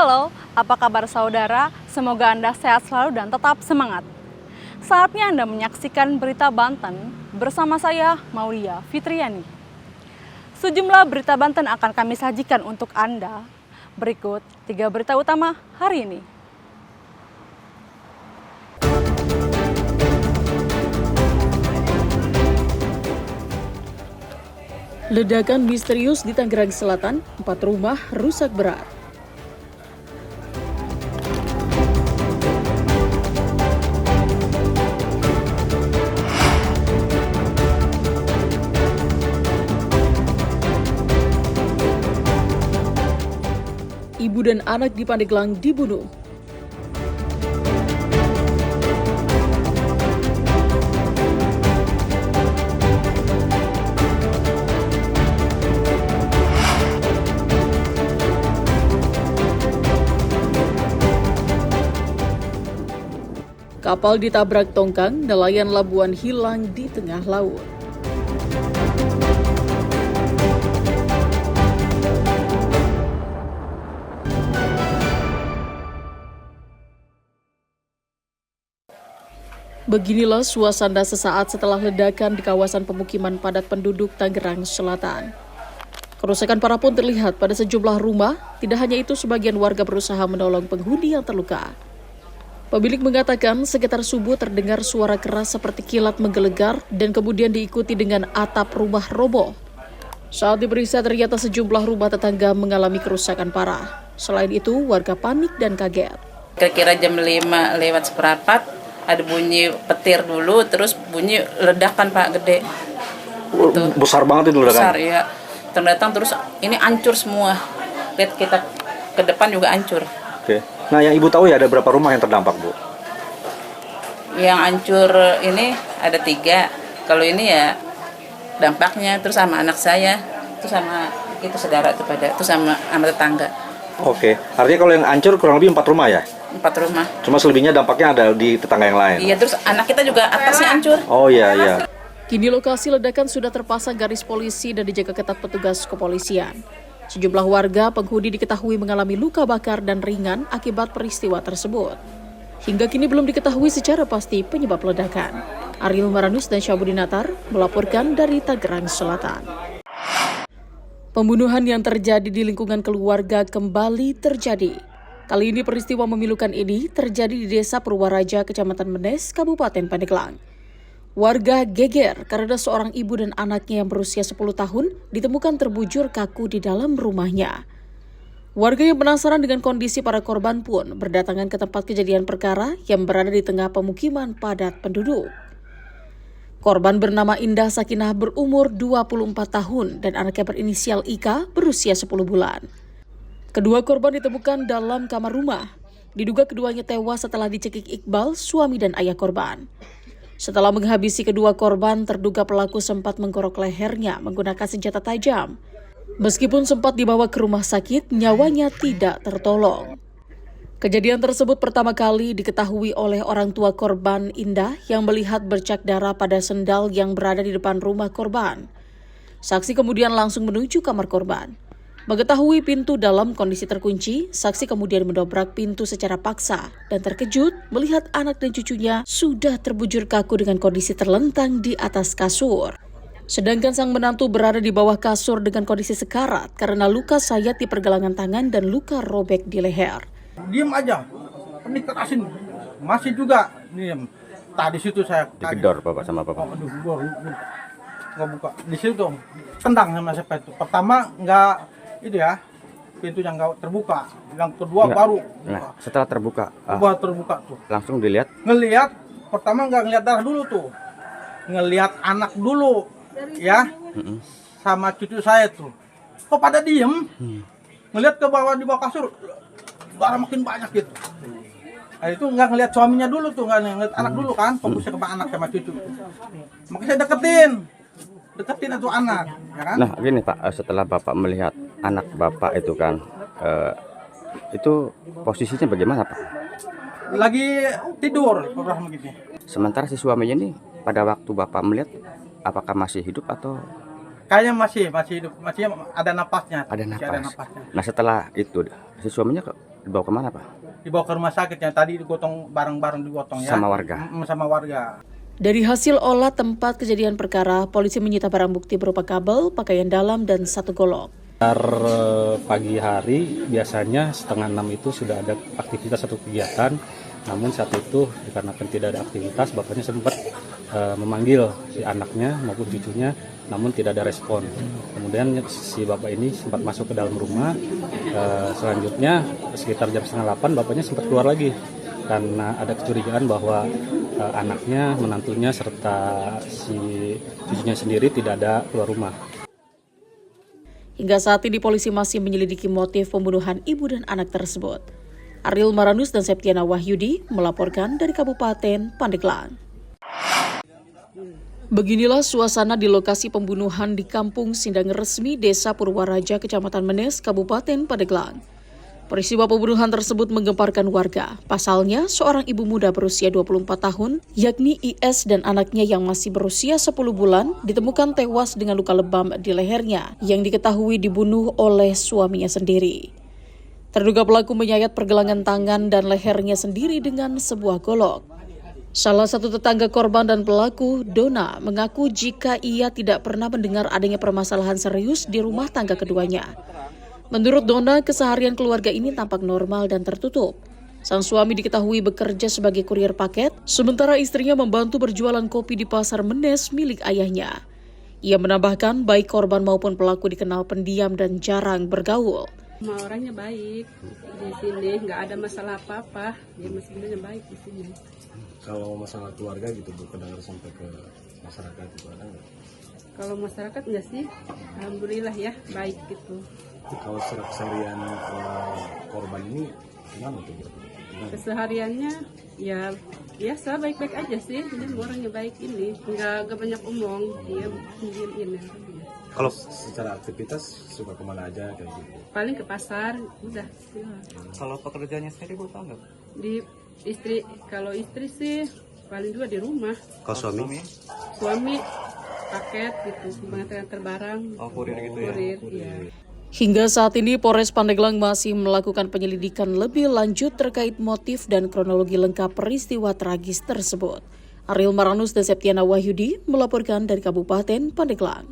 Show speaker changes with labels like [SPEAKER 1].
[SPEAKER 1] Halo, apa kabar saudara? Semoga Anda sehat selalu dan tetap semangat. Saatnya Anda menyaksikan Berita Banten bersama saya, Maulia Fitriani. Sejumlah berita Banten akan kami sajikan untuk Anda. Berikut 3 berita utama hari ini.
[SPEAKER 2] Ledakan misterius di Tangerang Selatan, 4 rumah rusak berat. Ibu dan anak di Pandeglang dibunuh. Kapal ditabrak tongkang, nelayan Labuan hilang di tengah laut. Beginilah suasana sesaat setelah ledakan di kawasan pemukiman padat penduduk Tangerang Selatan. Kerusakan parah pun terlihat pada sejumlah rumah, tidak hanya itu sebagian warga berusaha menolong penghuni yang terluka. Pemilik mengatakan sekitar subuh terdengar suara keras seperti kilat menggelegar dan kemudian diikuti dengan atap rumah roboh. Saat diperiksa ternyata sejumlah rumah tetangga mengalami kerusakan parah. Selain itu warga panik dan kaget.
[SPEAKER 3] Kira-kira jam 5 lewat seperempat ada bunyi petir dulu, terus bunyi ledakan Pak gede.
[SPEAKER 4] Besar banget itu ledakan?
[SPEAKER 3] Besar ya. Terdatang terus ini hancur semua. Lihat kita ke depan juga hancur.
[SPEAKER 4] Oke. Nah yang ibu tahu ya ada berapa rumah yang terdampak Bu?
[SPEAKER 3] Yang hancur ini ada 3. Kalau ini ya dampaknya terus sama anak saya, terus sama itu saudara itu pada itu sama tetangga.
[SPEAKER 4] Oke. Artinya kalau yang hancur kurang lebih 4 rumah ya?
[SPEAKER 3] 4 rumah.
[SPEAKER 4] Cuma selebihnya dampaknya ada di tetangga yang lain?
[SPEAKER 3] Iya, terus anak kita juga atasnya hancur.
[SPEAKER 4] Oh iya, iya.
[SPEAKER 2] Kini lokasi ledakan sudah terpasang garis polisi dan dijaga ketat petugas kepolisian. Sejumlah warga penghuni diketahui mengalami luka bakar dan ringan akibat peristiwa tersebut. Hingga kini belum diketahui secara pasti penyebab ledakan. Ariel Maranus dan Syabudinatar melaporkan dari Tangerang Selatan. Pembunuhan yang terjadi di lingkungan keluarga kembali terjadi. Kali ini peristiwa memilukan ini terjadi di Desa Purwaraja, Kecamatan Menes, Kabupaten Pandeglang. Warga geger karena seorang ibu dan anaknya yang berusia 10 tahun ditemukan terbujur kaku di dalam rumahnya. Warga yang penasaran dengan kondisi para korban pun berdatangan ke tempat kejadian perkara yang berada di tengah pemukiman padat penduduk. Korban bernama Indah Sakinah berumur 24 tahun dan anaknya berinisial Ika berusia 10 bulan. Kedua korban ditemukan dalam kamar rumah. Diduga keduanya tewas setelah dicekik Iqbal, suami dan ayah korban. Setelah menghabisi kedua korban, terduga pelaku sempat menggorok lehernya menggunakan senjata tajam. Meskipun sempat dibawa ke rumah sakit, nyawanya tidak tertolong. Kejadian tersebut pertama kali diketahui oleh orang tua korban Indah yang melihat bercak darah pada sendal yang berada di depan rumah korban. Saksi kemudian langsung menuju kamar korban. Mengetahui pintu dalam kondisi terkunci, saksi kemudian mendobrak pintu secara paksa dan terkejut melihat anak dan cucunya sudah terbujur kaku dengan kondisi terlentang di atas kasur. Sedangkan sang menantu berada di bawah kasur dengan kondisi sekarat karena luka sayat di pergelangan tangan dan luka robek di leher.
[SPEAKER 5] Diam aja, ini kerasin, masih juga diam. Tadi situ saya
[SPEAKER 4] Digedor Bapak sama Bapak?
[SPEAKER 5] aduh, gua nggak buka. Di situ tendang sama siapa itu. Pertama nggak itu ya, pintunya nggak terbuka. Yang kedua baru
[SPEAKER 6] Nah, setelah terbuka,
[SPEAKER 5] terbuka tuh.
[SPEAKER 6] langsung dilihat.
[SPEAKER 5] Ngelihat, pertama nggak ngelihat darah dulu tuh. Ngelihat anak dulu, ya, sama cucu saya tuh. Kok pada diem? Ngelihat ke bawah di bawah kasur, darah makin banyak gitu. Nah, itu nggak ngelihat suaminya dulu tuh, nggak ngelihat anak dulu kan, fokusnya ke anak sama cucu. Makanya saya deketin itu anak, ya kan?
[SPEAKER 6] Nah, gini Pak, setelah Bapak melihat anak Bapak itu kan, itu posisinya bagaimana Pak?
[SPEAKER 5] Lagi tidur, program begini.
[SPEAKER 6] Sementara si suaminya ini pada waktu Bapak melihat, apakah masih hidup atau?
[SPEAKER 5] Kayaknya masih hidup, masih ada napasnya.
[SPEAKER 6] Ada
[SPEAKER 5] Masih
[SPEAKER 6] napas. Nah, setelah itu si suaminya Dibawa kemana Pak?
[SPEAKER 5] Dibawa ke rumah sakit yang tadi digotong bareng-bareng digotong ya.
[SPEAKER 6] Sama warga?
[SPEAKER 5] Sama warga.
[SPEAKER 2] Dari hasil olah tempat kejadian perkara, polisi menyita barang bukti berupa kabel, pakaian dalam, dan 1 golok.
[SPEAKER 7] Pagi hari biasanya setengah 6 itu sudah ada aktivitas atau kegiatan, namun saat itu dikarenakan tidak ada aktivitas, bapaknya sempat memanggil si anaknya maupun cucunya, namun tidak ada respon. Kemudian si bapak ini sempat masuk ke dalam rumah. Selanjutnya sekitar jam setengah 8 bapaknya sempat keluar lagi karena ada kecurigaan bahwa anaknya, menantunya, serta si cucunya sendiri tidak ada keluar rumah.
[SPEAKER 2] Hingga saat ini polisi masih menyelidiki motif pembunuhan ibu dan anak tersebut. Ariel Maranus dan Septiana Wahyudi melaporkan dari Kabupaten Pandeglang. Beginilah suasana di lokasi pembunuhan di Kampung Sindang Resmi, Desa Purwaraja, Kecamatan Menes, Kabupaten Pandeglang. Peristiwa pembunuhan tersebut menggemparkan warga. Pasalnya, seorang ibu muda berusia 24 tahun, yakni IS dan anaknya yang masih berusia 10 bulan, ditemukan tewas dengan luka lebam di lehernya, yang diketahui dibunuh oleh suaminya sendiri. Terduga pelaku menyayat pergelangan tangan dan lehernya sendiri dengan sebuah golok. Salah satu tetangga korban dan pelaku, Dona, mengaku jika ia tidak pernah mendengar adanya permasalahan serius di rumah tangga keduanya. Menurut Dona, keseharian keluarga ini tampak normal dan tertutup. Sang suami diketahui bekerja sebagai kurir paket, sementara istrinya membantu berjualan kopi di pasar Menes milik ayahnya. Ia menambahkan baik korban maupun pelaku dikenal pendiam dan jarang bergaul.
[SPEAKER 8] Semua orangnya baik di sini, nggak ada masalah apa-apa. Dia sebenarnya baik di sini.
[SPEAKER 9] Kalau masalah keluarga gitu Bu, kedengar sampai ke masyarakat itu ada nggak?
[SPEAKER 8] Kalau masyarakat enggak sih, alhamdulillah ya baik gitu.
[SPEAKER 9] Kalau keseharian korban ini gimana tuh Bu?
[SPEAKER 8] Kesehariannya ya biasa baik-baik aja sih. Ini orangnya baik ini, nggak banyak omong, dia diem
[SPEAKER 9] Kalau secara aktivitas suka kemana aja kayak gitu?
[SPEAKER 8] Paling ke pasar, udah.
[SPEAKER 9] Kalau pekerjaannya sendiri Bu tahu nggak?
[SPEAKER 8] Kalau istri sih paling 2 di rumah.
[SPEAKER 9] Kalau suami?
[SPEAKER 8] Suami paket gitu, mengantar barang.
[SPEAKER 9] Oh, kurir gitu ya?
[SPEAKER 8] Kurir, iya.
[SPEAKER 2] Hingga saat ini Polres Pandeglang masih melakukan penyelidikan lebih lanjut terkait motif dan kronologi lengkap peristiwa tragis tersebut. Ariel Maranus dan Septiana Wahyudi melaporkan dari Kabupaten Pandeglang.